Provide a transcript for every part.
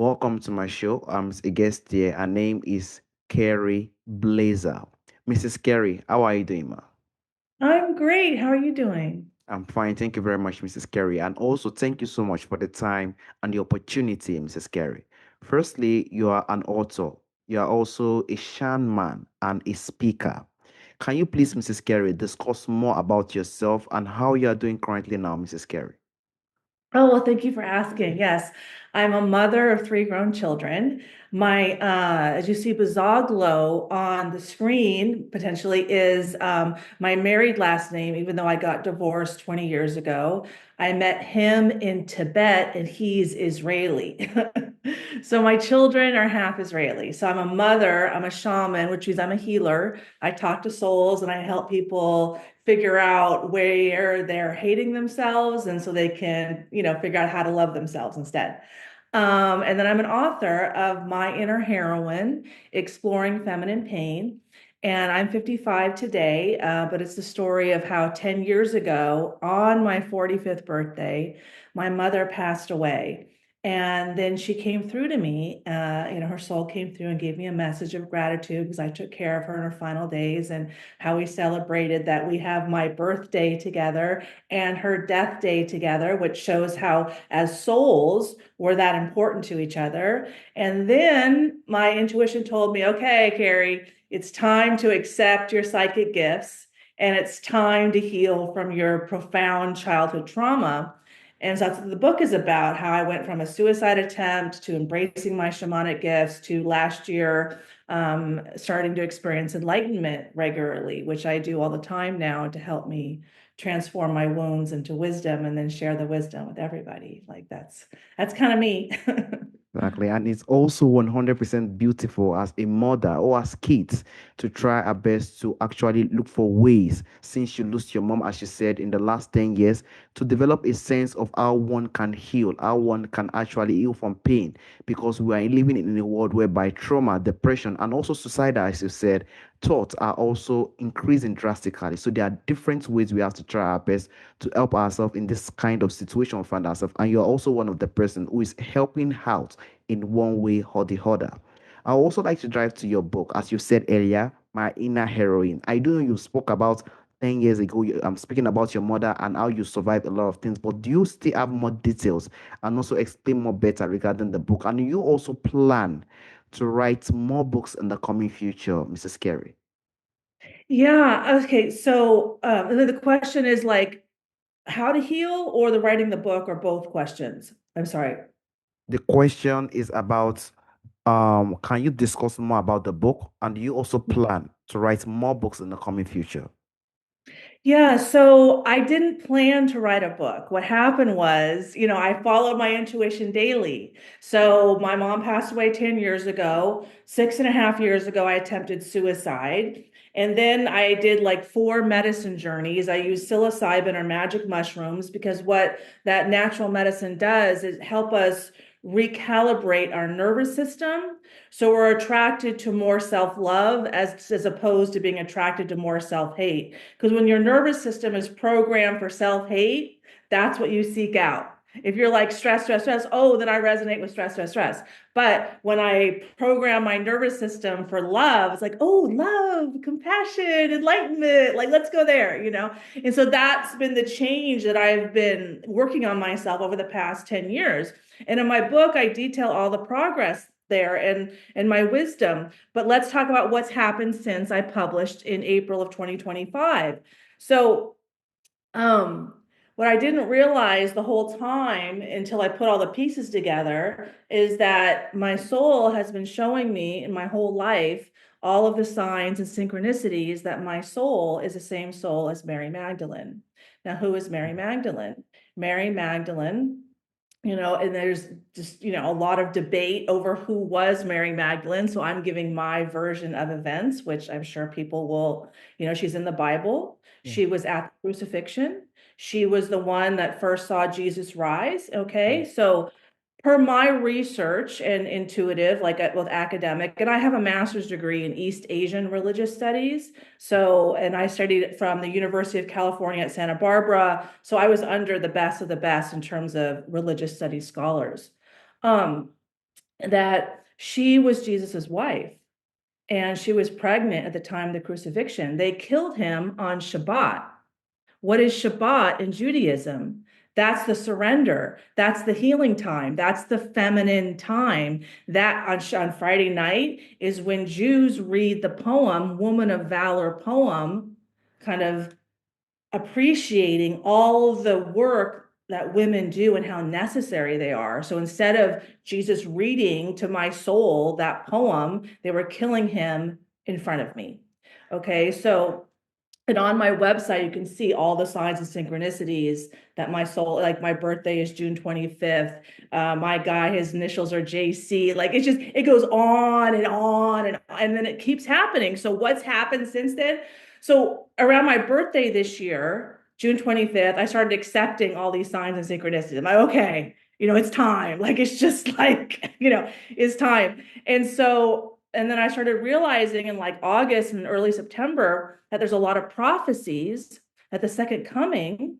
Welcome to my show. I'm a guest here. Her name is Kerry Blaser. Mrs. Kerry, how are you doing, ma? I'm great. How are you doing? I'm fine. Thank you very much, Mrs. Kerry. And also, thank you so much for the time and the opportunity, Mrs. Kerry. Firstly, you are an author. You are also a shaman and a speaker. Can you please, Mrs. Kerry, discuss more about yourself and how you are doing currently now, Mrs. Kerry? Oh, well, thank you for asking. Yes, I'm a mother of three grown children. As you see, Bazoglo on the screen potentially is my married last name, even though I got divorced 20 years ago. I met him in Tibet and he's Israeli. So my children are half Israeli. So I'm a mother, I'm a shaman, which means I'm a healer. I talk to souls and I help people figure out where they're hating themselves and so they can, figure out how to love themselves instead. And then I'm an author of My Inner Heroine, Exploring Feminine Pain. And I'm 55 today, but it's the story of how 10 years ago, on my 45th birthday, my mother passed away. And then she came through to me, her soul came through and gave me a message of gratitude because I took care of her in her final days and how we celebrated that we have my birthday together and her death day together, which shows how, as souls, we're that important to each other. And then my intuition told me, okay, Carrie, it's time to accept your psychic gifts and it's time to heal from your profound childhood trauma. And so that's what the book is about, how I went from a suicide attempt to embracing my shamanic gifts to last year starting to experience enlightenment regularly, which I do all the time now to help me transform my wounds into wisdom and then share the wisdom with everybody. Like that's kind of me. Exactly. And it's also 100% beautiful as a mother or as kids to try our best to actually look for ways, since you lost your mom, as you said, in the last 10 years, to develop a sense of how one can heal, how one can actually heal from pain. Because we are living in a world whereby trauma, depression, and also suicide, as you said, thoughts are also increasing drastically. So there are different ways we have to try our best to help ourselves in this kind of situation we find ourselves. And you're also one of the person who is helping out in one way or the other. I also like to drive to your book, as you said earlier, My Inner Heroine. I do know you spoke about 10 years ago. I'm speaking about your mother and how you survived a lot of things, but do you still have more details and also explain more better regarding the book? And you also plan to write more books in the coming future, Mrs. Carey? Yeah. Okay. So and then the question is like how to heal or the writing the book or both questions. I'm sorry. The question is about can you discuss more about the book and do you also plan to write more books in the coming future? Yeah, so I didn't plan to write a book. What happened was, I followed my intuition daily. So my mom passed away 10 years ago. 6.5 years ago, I attempted suicide. And then I did like four medicine journeys. I used psilocybin or magic mushrooms because what that natural medicine does is help us recalibrate our nervous system. So we're attracted to more self-love as opposed to being attracted to more self-hate. Because when your nervous system is programmed for self-hate, that's what you seek out. If you're like stress, stress, stress, oh, then I resonate with stress, stress, stress. But when I program my nervous system for love, it's like, oh, love, compassion, enlightenment, like let's go there. And so that's been the change that I've been working on myself over the past 10 years. And in my book, I detail all the progress there and my wisdom. But let's talk about what's happened since I published in April of 2025. So, um, what I didn't realize the whole time until I put all the pieces together is that my soul has been showing me in my whole life all of the signs and synchronicities that my soul is the same soul as Mary Magdalene. Now, who is Mary Magdalene? Mary Magdalene, and there's just, a lot of debate over who was Mary Magdalene. So I'm giving my version of events, which I'm sure people will, she's in the Bible. Yeah. She was at the crucifixion. She was the one that first saw Jesus rise. Okay. So per my research and intuitive, like with academic, and I have a master's degree in East Asian religious studies. So, and I studied from the University of California at Santa Barbara. So I was under the best of the best in terms of religious studies scholars. Um, that she was Jesus's wife and she was pregnant at the time of the crucifixion. They killed him on Shabbat. What is Shabbat in Judaism? That's the surrender. That's the healing time. That's the feminine time. That on Friday night is when Jews read the poem, Woman of Valor poem, kind of appreciating all the work that women do and how necessary they are. So instead of Jesus reading to my soul that poem, they were killing him in front of me. Okay, so and on my website, you can see all the signs and synchronicities that my soul, like my birthday is June 25th. My guy, his initials are JC. Like it's just, it goes on and on and then it keeps happening. So what's happened since then? So around my birthday this year, June 25th, I started accepting all these signs and synchronicities. I'm like, okay, it's time. Like it's just like, it's time. And so, and then I started realizing in like August and early September that there's a lot of prophecies that the second coming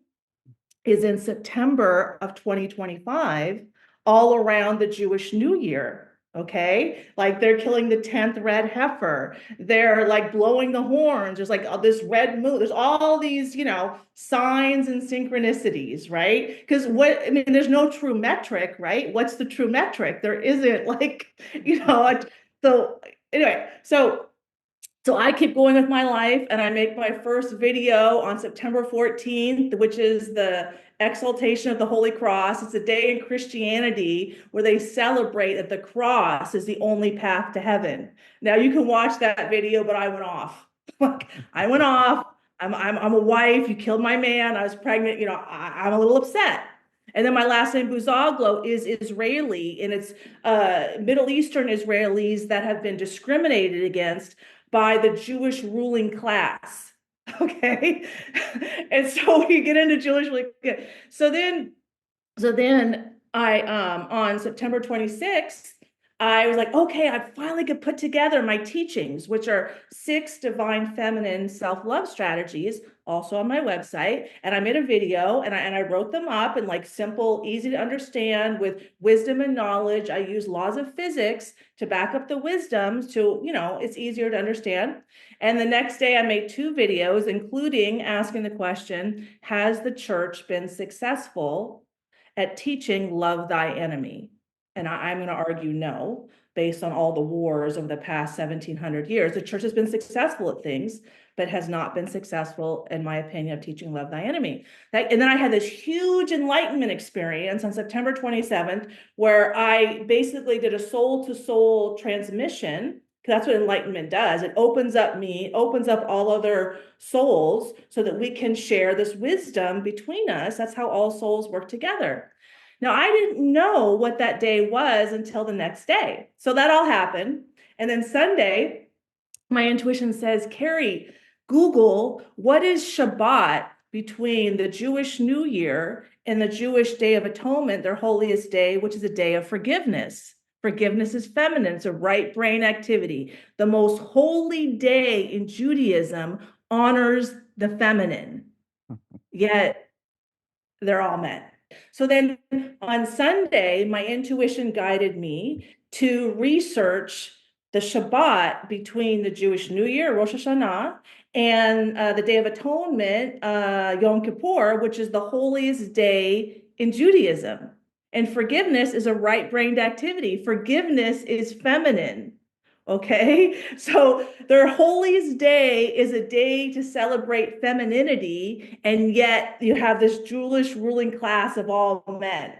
is in September of 2025, all around the Jewish New Year. Okay, like they're killing the 10th red heifer. They're like blowing the horns. There's like this red moon. There's all these, signs and synchronicities, right? Because there's no true metric, right? What's the true metric? There isn't like, so anyway, so I keep going with my life and I make my first video on September 14th, which is the exaltation of the Holy Cross. It's a day in Christianity where they celebrate that the cross is the only path to heaven. Now you can watch that video, but I went off. I went off. I'm a wife. You killed my man. I was pregnant. I'm a little upset. And then my last name Buzoglo is Israeli, and it's Middle Eastern Israelis that have been discriminated against by the Jewish ruling class. Okay. And so we get into Jewish ruling. So then I on September 26th, I was like, okay, I finally could put together my teachings, which are 6 divine feminine self-love strategies, also on my website. And I made a video and I wrote them up in like simple, easy to understand with wisdom and knowledge. I use laws of physics to back up the wisdoms to, it's easier to understand. And the next day I made 2 videos, including asking the question, has the church been successful at teaching love thy enemy? And I'm going to argue no, based on all the wars of the past 1700 years. The church has been successful at things, but has not been successful, in my opinion, of teaching love thy enemy. And then I had this huge enlightenment experience on September 27th, where I basically did a soul to soul transmission. That's what enlightenment does. It opens up me, opens up all other souls so that we can share this wisdom between us. That's how all souls work together. Now, I didn't know what that day was until the next day. So that all happened. And then Sunday, my intuition says, Kerry, Google what is Shabbat between the Jewish New Year and the Jewish Day of Atonement, their holiest day, which is a day of forgiveness. Forgiveness is feminine, it's a right brain activity. The most holy day in Judaism honors the feminine, yet they're all men. So then on Sunday, my intuition guided me to research the Shabbat between the Jewish New Year, Rosh Hashanah, and the Day of Atonement, Yom Kippur, which is the holiest day in Judaism. And forgiveness is a right-brained activity. Forgiveness is feminine. Okay, so their holiest day is a day to celebrate femininity, and yet you have this Jewish ruling class of all men.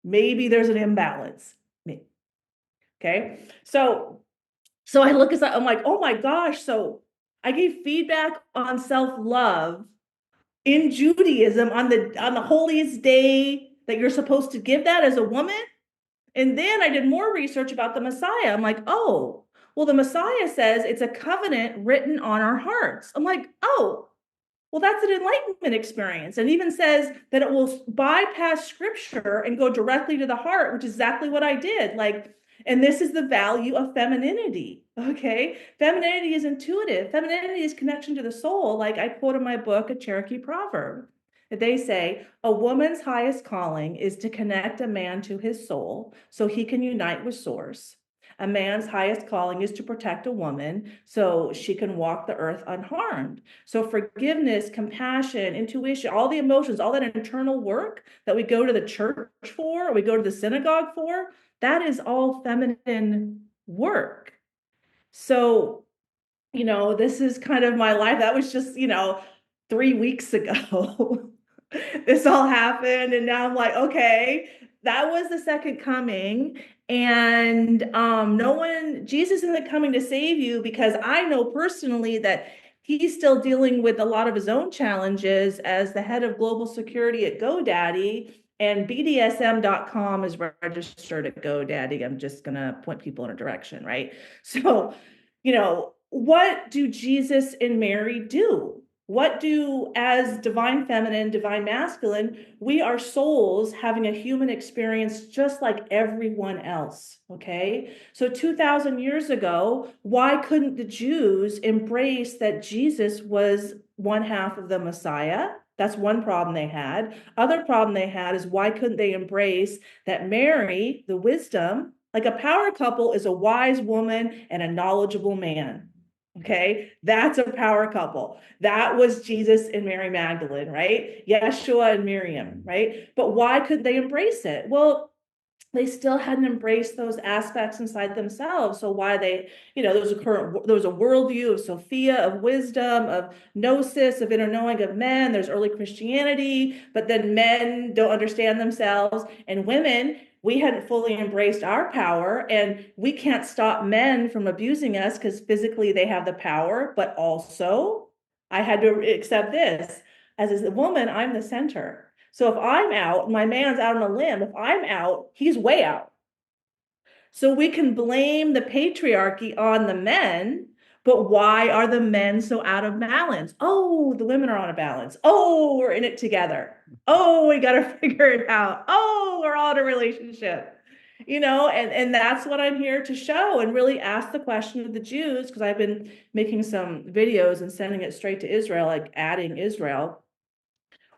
Maybe there's an imbalance. Okay, so I look at that, I'm like, oh my gosh. So I gave feedback on self-love in Judaism on the holiest day that you're supposed to give that as a woman. And then I did more research about the Messiah. I'm like, oh, well, the Messiah says it's a covenant written on our hearts. I'm like, oh, well, that's an enlightenment experience. And even says that it will bypass scripture and go directly to the heart, which is exactly what I did. Like, and this is the value of femininity. Okay. Femininity is intuitive. Femininity is connection to the soul. Like I quote in my book, a Cherokee proverb. They say a woman's highest calling is to connect a man to his soul so he can unite with source. A man's highest calling is to protect a woman so she can walk the earth unharmed. So forgiveness, compassion, intuition, all the emotions, all that internal work that we go to the church for, or we go to the synagogue for, that is all feminine work. So, this is kind of my life. That was just, 3 weeks ago. This all happened. And now I'm like, okay, that was the second coming. And no one, Jesus isn't coming to save you, because I know personally that he's still dealing with a lot of his own challenges as the head of global security at GoDaddy. And BDSM.com is registered at GoDaddy. I'm just going to point people in a direction, right? So, what do Jesus and Mary do? What do, as divine feminine, divine masculine, we are souls having a human experience just like everyone else, okay? So 2,000 years ago, why couldn't the Jews embrace that Jesus was one half of the Messiah? That's one problem they had. Other problem they had is, why couldn't they embrace that Mary, the wisdom, like a power couple is a wise woman and a knowledgeable man. Okay, that's a power couple. That was Jesus and Mary Magdalene, right? Yeshua and Miriam, right? But why couldn't they embrace it? Well, they still hadn't embraced those aspects inside themselves. So why they, there was a worldview of Sophia, of wisdom, of gnosis, of inner knowing of men. There's early Christianity, but then men don't understand themselves, and women, we hadn't fully embraced our power, and we can't stop men from abusing us because physically they have the power, but also I had to accept this. As a woman, I'm the center. So if I'm out, my man's out on a limb. If I'm out, he's way out. So we can blame the patriarchy on the men, but why are the men so out of balance? Oh, the women are on a balance. Oh, we're in it together. Oh, we got to figure it out. Oh, we're all in a relationship. And that's what I'm here to show, and really ask the question of the Jews, because I've been making some videos and sending it straight to Israel, like adding Israel.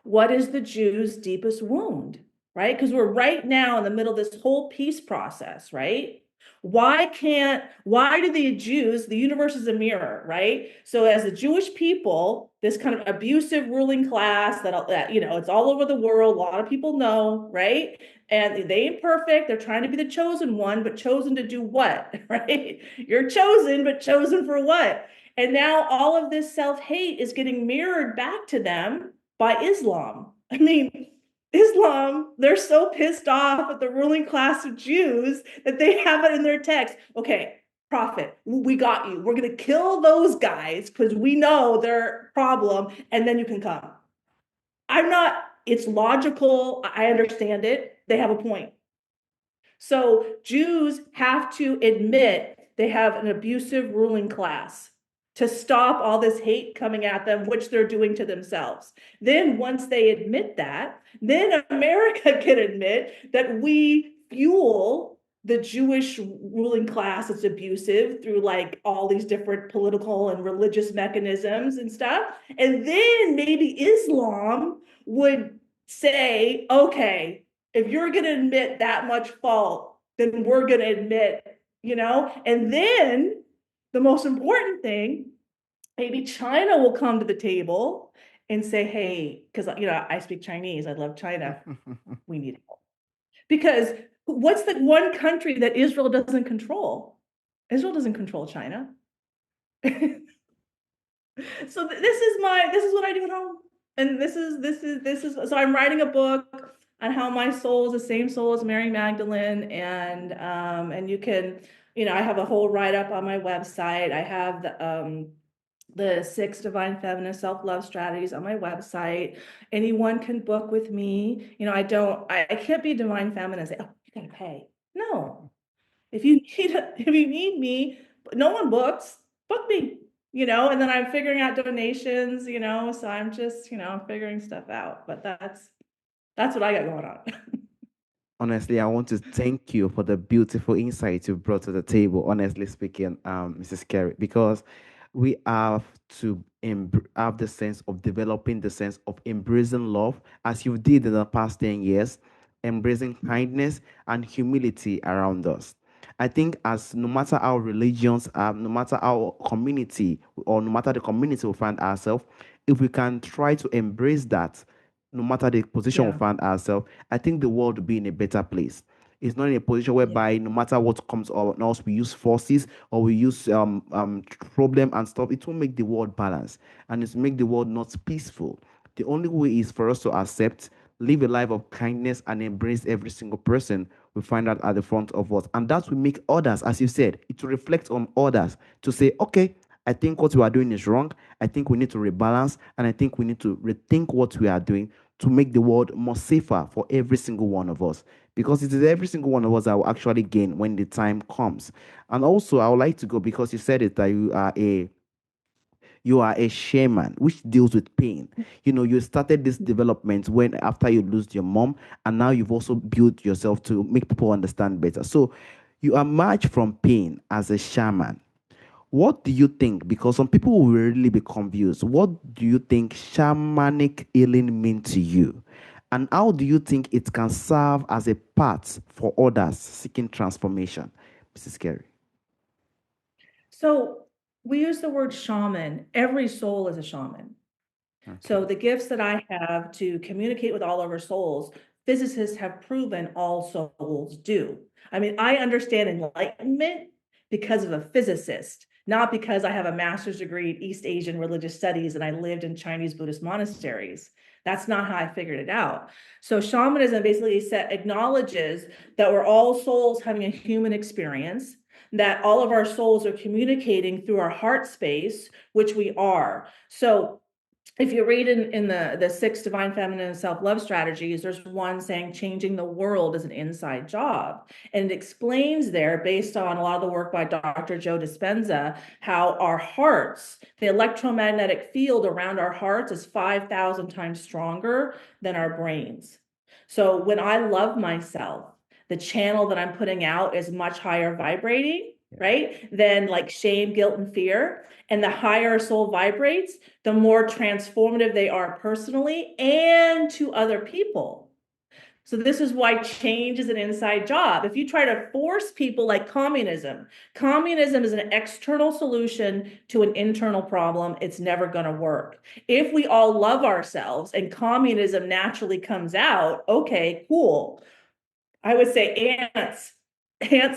What is the Jews' deepest wound, right? Because we're right now in the middle of this whole peace process, right? Why do the Jews, the universe is a mirror, right? So as the Jewish people, this kind of abusive ruling class that it's all over the world, a lot of people know, right? And they ain't perfect. They're trying to be the chosen one, but chosen to do what, right? You're chosen, but chosen for what? And now all of this self-hate is getting mirrored back to them by Islam. I mean, Islam, they're so pissed off at the ruling class of Jews that they have it in their text. Okay, prophet, we got you. We're going to kill those guys because we know their problem, and then you can come. I'm not, it's logical. I understand it. They have a point. So Jews have to admit they have an abusive ruling class to stop all this hate coming at them, which they're doing to themselves. Then once they admit that, then America can admit that we fuel the Jewish ruling class that's abusive through like all these different political and religious mechanisms and stuff. And then maybe Islam would say, okay, if you're going to admit that much fault, then we're going to admit, and then the most important thing, maybe China will come to the table and say, hey, because, I speak Chinese, I love China, we need help. Because what's the one country that Israel doesn't control? Israel doesn't control China. So this is what I do at home. And so I'm writing a book on how my soul is the same soul as Mary Magdalene. And you can, I have a whole write-up on my website. I have the 6 divine feminine self-love strategies on my website. Anyone can book with me. I can't be divine feminine and say, oh, you gotta pay. No. If you need me, no one books, book me, and then I'm figuring out donations, so I'm just, figuring stuff out. But that's what I got going on. Honestly, I want to thank you for the beautiful insight you brought to the table, honestly speaking, Mrs. Kerry, because we have to have the sense of developing the sense of embracing love as you did in the past 10 years, embracing kindness and humility around us. I think as no matter our religions, no matter our community, or no matter the community we find ourselves, if we can try to embrace that, no matter the position we Yeah. find ourselves, I think the world will be in a better place. It's not in a position Yeah. whereby no matter what comes on us, we use forces or we use problem and stuff. It will make the world balance and it's make the world not peaceful. The only way is for us to accept, live a life of kindness, and embrace every single person we find out at the front of us. And that will make others, as you said, it will reflect on others to say, okay, I think what we are doing is wrong. I think we need to rebalance, and I think we need to rethink what we are doing to make the world more safer for every single one of us. Because it is every single one of us that will actually gain when the time comes. And also, I would like to go because you said it that you are a shaman which deals with pain. You started this development when after you lose your mom, and now you've also built yourself to make people understand better. So you emerge from pain as a shaman. What do you think? Because some people will really be confused. What do you think shamanic healing mean to you? And how do you think it can serve as a path for others seeking transformation? Mrs. Kerry. So we use the word shaman. Every soul is a shaman. Okay. So the gifts that I have to communicate with all of our souls, physicists have proven all souls do. I mean, I understand enlightenment because of a physicist, not because I have a master's degree in East Asian religious studies and I lived in Chinese Buddhist monasteries. That's not how I figured it out. So shamanism basically acknowledges that we're all souls having a human experience, that all of our souls are communicating through our heart space, which we are. So if you read in the six divine feminine self-love strategies, there's one saying changing the world is an inside job. And it explains there, based on a lot of the work by Dr. Joe Dispenza, how our hearts, the electromagnetic field around our hearts is 5,000 times stronger than our brains. So when I love myself, the channel that I'm putting out is much higher vibrating, Yeah. right? Than like shame, guilt, and fear. And the higher soul vibrates, the more transformative they are personally and to other people. So this is why change is an inside job. If you try to force people like communism is an external solution to an internal problem. It's never going to work. If we all love ourselves and communism naturally comes out, okay, cool. I would say ants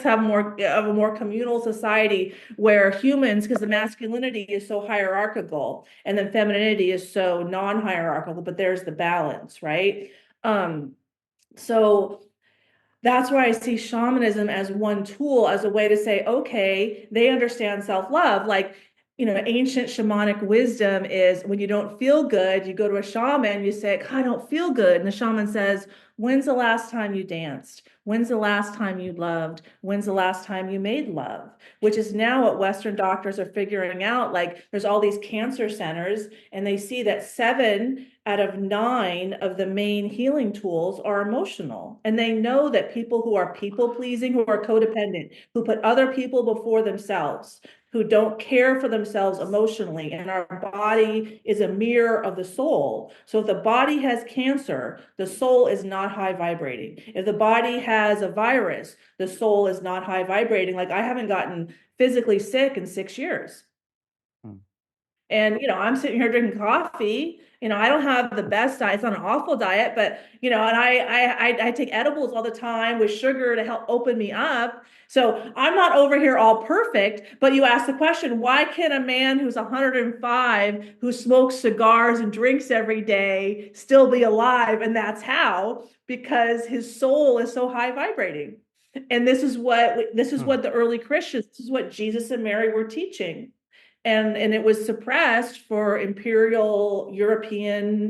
have more of a more communal society where humans, because the masculinity is so hierarchical and then femininity is so non-hierarchical, but there's the balance, right? um so that's why I see shamanism as one tool, as a way to say, okay, they understand self-love. Like, ancient shamanic wisdom is when you don't feel good, you go to a shaman, you say, I don't feel good. And the shaman says, when's the last time you danced? When's the last time you loved? When's the last time you made love? Which is now what Western doctors are figuring out. Like, there's all these cancer centers, and they see that 7 out of 9 of the main healing tools are emotional. And they know that people who are people pleasing, who are codependent, who put other people before themselves, who don't care for themselves emotionally, and our body is a mirror of the soul. So if the body has cancer, the soul is not high vibrating. If the body has a virus, the soul is not high vibrating. Like, I haven't gotten physically sick in 6 years. Hmm. And, I'm sitting here drinking coffee. I don't have the best diet. It's not an awful diet, but, and I take edibles all the time with sugar to help open me up. So I'm not over here all perfect, but you ask the question, why can a man who's 105, who smokes cigars and drinks every day, still be alive? And that's how, because his soul is so high vibrating. And this is what the early Christians, this is what Jesus and Mary were teaching. And it was suppressed for imperial European,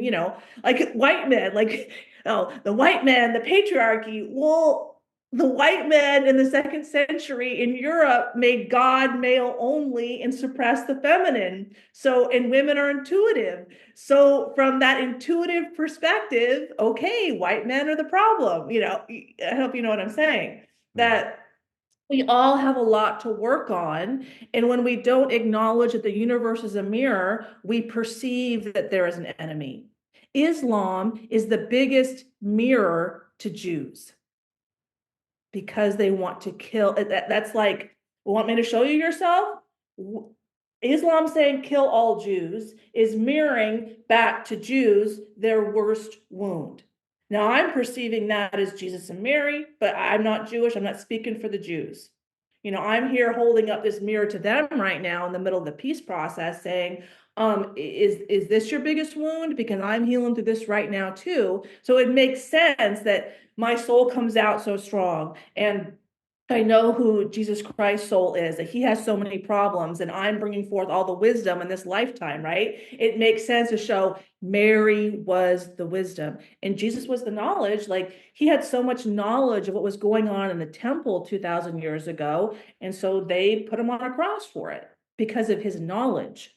like white men, like, oh, the white man, the patriarchy. Well, the white men in the second century in Europe made God male only and suppressed the feminine. So, and women are intuitive. So from that intuitive perspective, okay, white men are the problem. I hope you know what I'm saying. Yeah. That We all have a lot to work on. And when we don't acknowledge that the universe is a mirror, we perceive that there is an enemy. Islam is the biggest mirror to Jews because they want to kill. That's like, want me to show you yourself? Islam saying kill all Jews is mirroring back to Jews their worst wound. Now I'm perceiving that as Jesus and Mary, but I'm not Jewish. I'm not speaking for the Jews. I'm here holding up this mirror to them right now in the middle of the peace process saying, is this your biggest wound? Because I'm healing through this right now too. So it makes sense that my soul comes out so strong. And I know who Jesus Christ's soul is, that he has so many problems, and I'm bringing forth all the wisdom in this lifetime, right? It makes sense to show Mary was the wisdom and Jesus was the knowledge. Like he had so much knowledge of what was going on in the temple 2000 years ago. And so they put him on a cross for it because of his knowledge,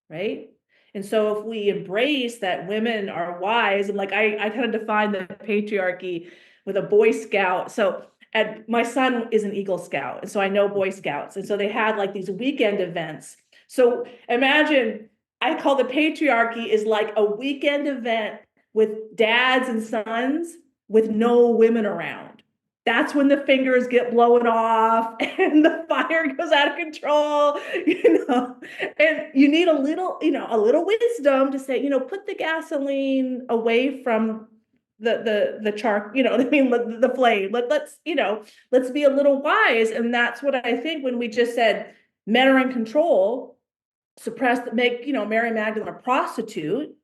right? And so if we embrace that women are wise, and like I kind of define the patriarchy with a Boy Scout. So and my son is an Eagle Scout, and so I know Boy Scouts. And so they had like these weekend events. So imagine I call the patriarchy is like a weekend event with dads and sons with no women around. That's when the fingers get blown off and the fire goes out of control, and you need a little wisdom to say, put the gasoline away from the char, what I mean, the flame. Let's be a little wise. And that's what I think when we just said men are in control, suppress, make, Mary Magdalene a prostitute,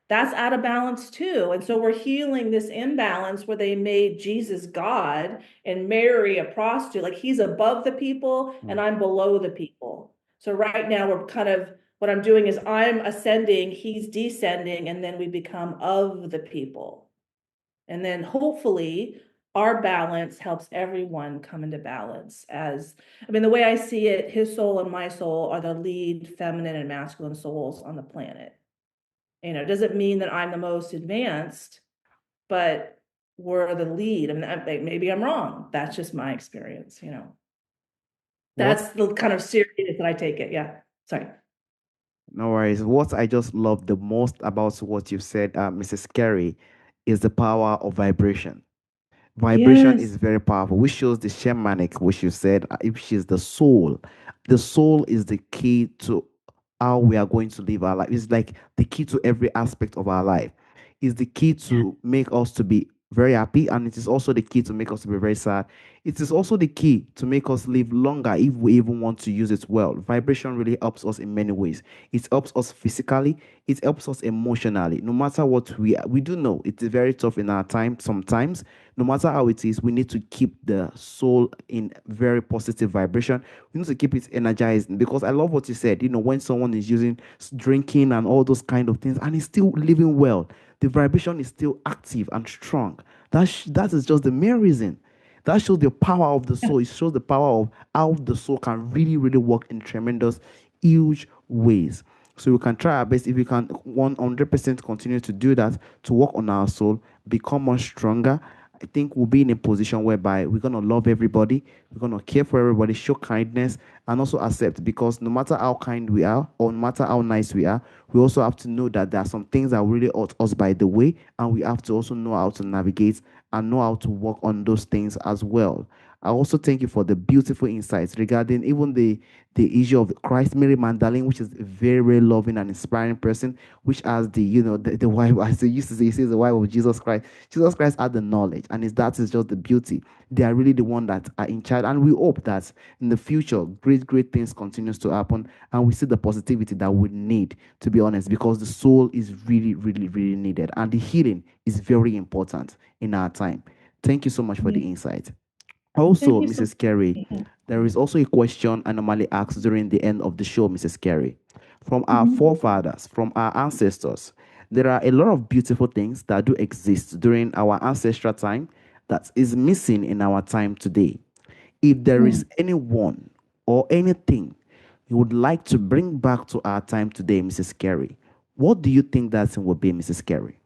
that's out of balance too. And so we're healing this imbalance where they made Jesus God and Mary a prostitute. Like he's above the people and Mm. I'm below the people. So right now we're kind of, what I'm doing is I'm ascending, he's descending, and then we become of the people. And then hopefully our balance helps everyone come into balance. I mean, the way I see it, his soul and my soul are the lead feminine and masculine souls on the planet. It doesn't mean that I'm the most advanced, but we're the lead. I mean, maybe I'm wrong. That's just my experience. What That's the kind of serious that I take it. Yeah. Sorry. No worries. What I just love the most about what you said, Mrs. Carey, is the power of vibration. Vibration Yes. is very powerful, which shows the shamanic, which you said, which is the soul. The soul is the key to how we are going to live our life. It's like the key to every aspect of our life. It's the key to make us to be very happy, and it is also the key to make us to be very sad. It is also the key to make us live longer if we even want to use it well. Vibration really helps us in many ways. It helps us physically, it helps us emotionally. No matter what we do know it is very tough in our time sometimes. No matter how it is, we need to keep the soul in very positive vibration. We need to keep it energized, because I love what you said. When someone is using drinking and all those kind of things and is still living well, the vibration is still active and strong. That is just the main reason. That shows the power of the soul. It shows the power of how the soul can really, really work in tremendous, huge ways. So we can try our best, if we can 100% continue to do that, to work on our soul, become much stronger. I think we'll be in a position whereby we're going to love everybody, we're going to care for everybody, show kindness, and also accept, because no matter how kind we are or no matter how nice we are, we also have to know that there are some things that really hurt us by the way, and we have to also know how to navigate and know how to work on those things as well. I also thank you for the beautiful insights regarding even the issue of Christ, Mary Magdalene, which is a very, very loving and inspiring person, which has the wife, as they used to say, he says the wife of Jesus Christ. Jesus Christ had the knowledge, and that is just the beauty. They are really the one that are in charge, and we hope that in the future, great, great things continues to happen, and we see the positivity that we need, to be honest, because the soul is really, really, really needed, and the healing is very important in our time. Thank you so much for the Yeah. insight. Thank Also, you so Mrs. Carey, much. there is also a question I normally ask during the end of the show, Mrs. Carey. From our Mhm. forefathers, from our ancestors, there are a lot of beautiful things that do exist during our ancestral time that is missing in our time today. If there is Mm. anyone or anything you would like to bring back to our time today, Mrs. Carey, what do you think that thing would be, Mrs. Carey?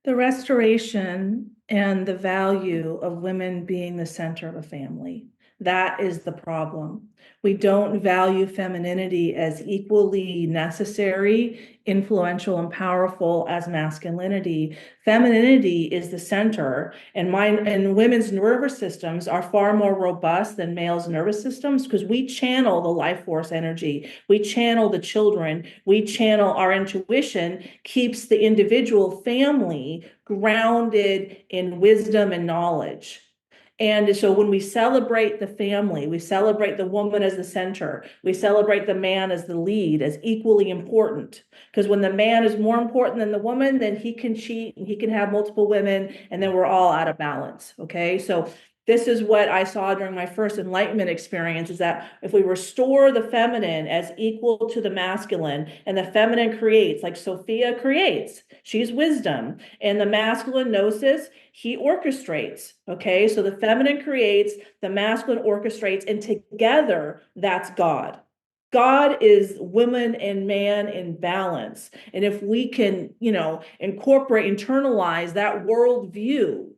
The restoration and the value of women being the center of a family. That is the problem. We don't value femininity as equally necessary, influential, and powerful as masculinity. Femininity is the center, and mine and women's nervous systems are far more robust than males' nervous systems because we channel the life force energy, we channel the children, we channel our intuition, keeps the individual family grounded in wisdom and knowledge. And so when we celebrate the family, we celebrate the woman as the center, we celebrate the man as the lead, as equally important. Because when the man is more important than the woman, then he can cheat and he can have multiple women, and then we're all out of balance. Okay. So this is what I saw during my first enlightenment experience, is that if we restore the feminine as equal to the masculine, and the feminine creates, like Sophia creates, she's wisdom, and the masculine gnosis, he orchestrates. Okay, so the feminine creates, the masculine orchestrates, and together that's God. God is woman and man in balance. And if we can, incorporate, internalize that worldview,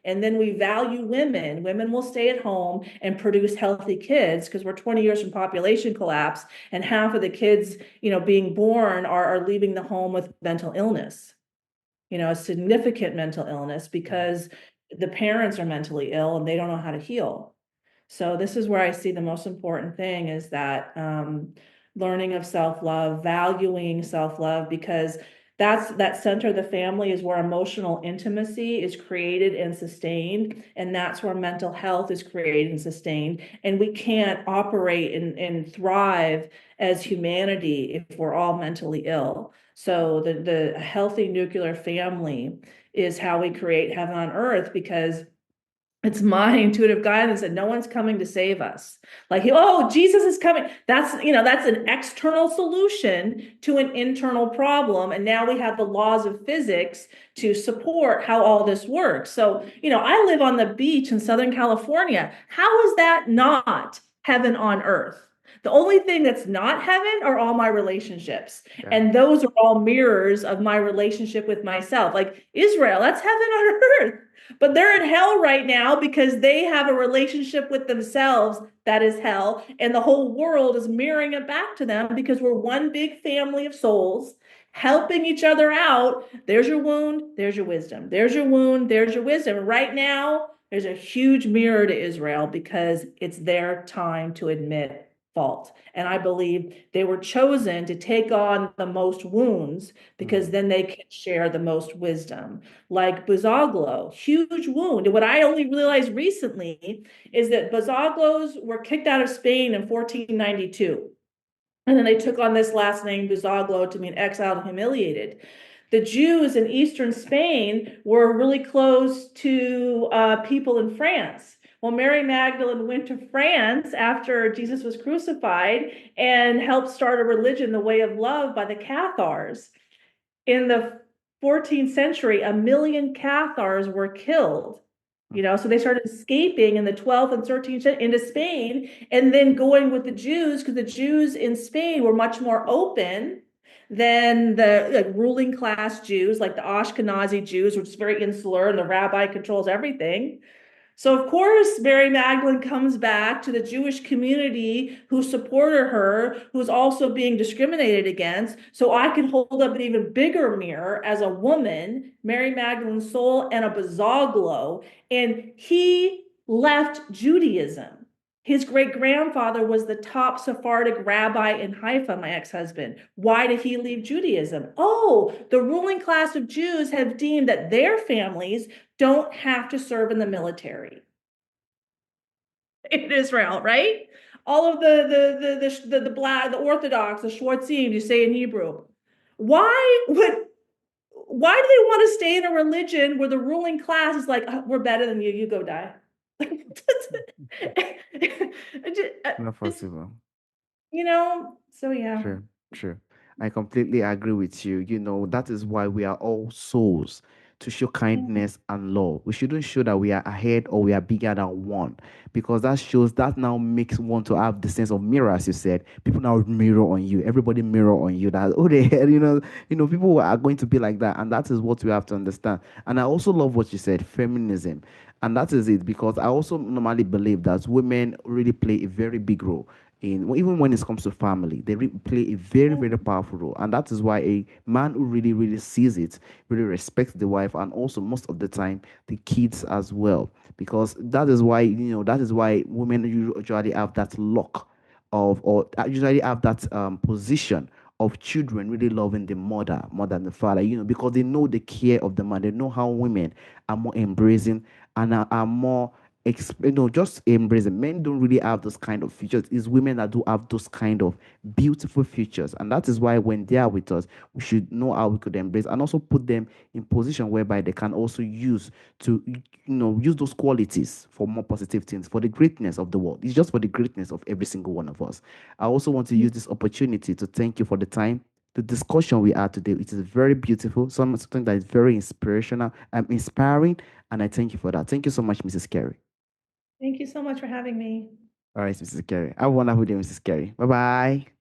and then we value women, women will stay at home and produce healthy kids because we're 20 years from population collapse, and half of the kids, being born are leaving the home with mental illness, a significant mental illness because the parents are mentally ill and they don't know how to heal. So this is where I see the most important thing is that learning of self-love, valuing self-love, because that center of the family is where emotional intimacy is created and sustained, and that's where mental health is created and sustained. And we can't operate and thrive as humanity if we're all mentally ill. So the healthy nuclear family is how we create heaven on earth, because it's my intuitive guidance that no one's coming to save us. Like, oh, Jesus is coming. That's an external solution to an internal problem. And now we have the laws of physics to support how all this works. So, I live on the beach in Southern California. How is that not heaven on earth? The only thing that's not heaven are all my relationships. Yeah. And those are all mirrors of my relationship with myself. Like Israel, that's heaven on earth. But they're in hell right now because they have a relationship with themselves that is hell. And the whole world is mirroring it back to them because we're one big family of souls helping each other out. There's your wound, there's your wisdom. There's your wound, there's your wisdom. Right now, there's a huge mirror to Israel because it's their time to admit fault. And I believe they were chosen to take on the most wounds because Mm. then they can share the most wisdom. Like Bazaglo, huge wound. And what I only realized recently is that Bazaglos were kicked out of Spain in 1492. And then they took on this last name, Bazaglo, to mean exiled and humiliated. The Jews in Eastern Spain were really close to people in France. Well, Mary Magdalene went to France after Jesus was crucified and helped start a religion, the way of love, by the Cathars. In the 14th century, 1 million Cathars were killed. So they started escaping in the 12th and 13th century into Spain, and then going with the Jews, because the Jews in Spain were much more open than the ruling class Jews, like the Ashkenazi Jews, which is very insular, and the rabbi controls everything. So, of course, Mary Magdalene comes back to the Jewish community who supported her, who's also being discriminated against. So I can hold up an even bigger mirror as a woman, Mary Magdalene's soul, and a Bazaglo. And he left Judaism. His great grandfather was the top Sephardic rabbi in Haifa, my ex husband. Why did he leave Judaism? Oh, the ruling class of Jews have deemed that their families don't have to serve in the military in Israel, right? All of the black, the Orthodox, the Schwarzim, you say in Hebrew. Why would why do they want to stay in a religion where the ruling class is like, "Oh, we're better than you, you go die." Not It's, possible. so yeah. True, true. I completely agree with you. That is why we are all souls to show kindness and love. We shouldn't show that we are ahead or we are bigger than one, because that shows that now makes one to have the sense of mirror, as you said. People now mirror on you. Everybody mirror on you. That oh, the hell, people are going to be like that, and that is what we have to understand. And I also love what you said, feminism, and that is it, because I also normally believe that women really play a very big role in, even when it comes to family. They play a very, very powerful role, and that is why a man who really, really sees it really respects the wife, and also most of the time the kids as well, because that is why women usually have that luck of, or usually have that position of children really loving the mother more than the father, because they know the care of the man. They know how women are more embracing and are more just embracing. Men don't really have those kind of features. It's women that do have those kind of beautiful features, and that is why when they are with us, we should know how we could embrace and also put them in position whereby they can also use those qualities for more positive things, for the greatness of the world. It's just for the greatness of every single one of us. I also want to use this opportunity to thank you for the time. The discussion we had today, it is very beautiful, something that is very inspirational and inspiring, and I thank you for that. Thank you so much, Mrs. Carey. Thank you so much for having me. All right, Mrs. Carey. Have a wonderful day, Mrs. Carey. Bye bye.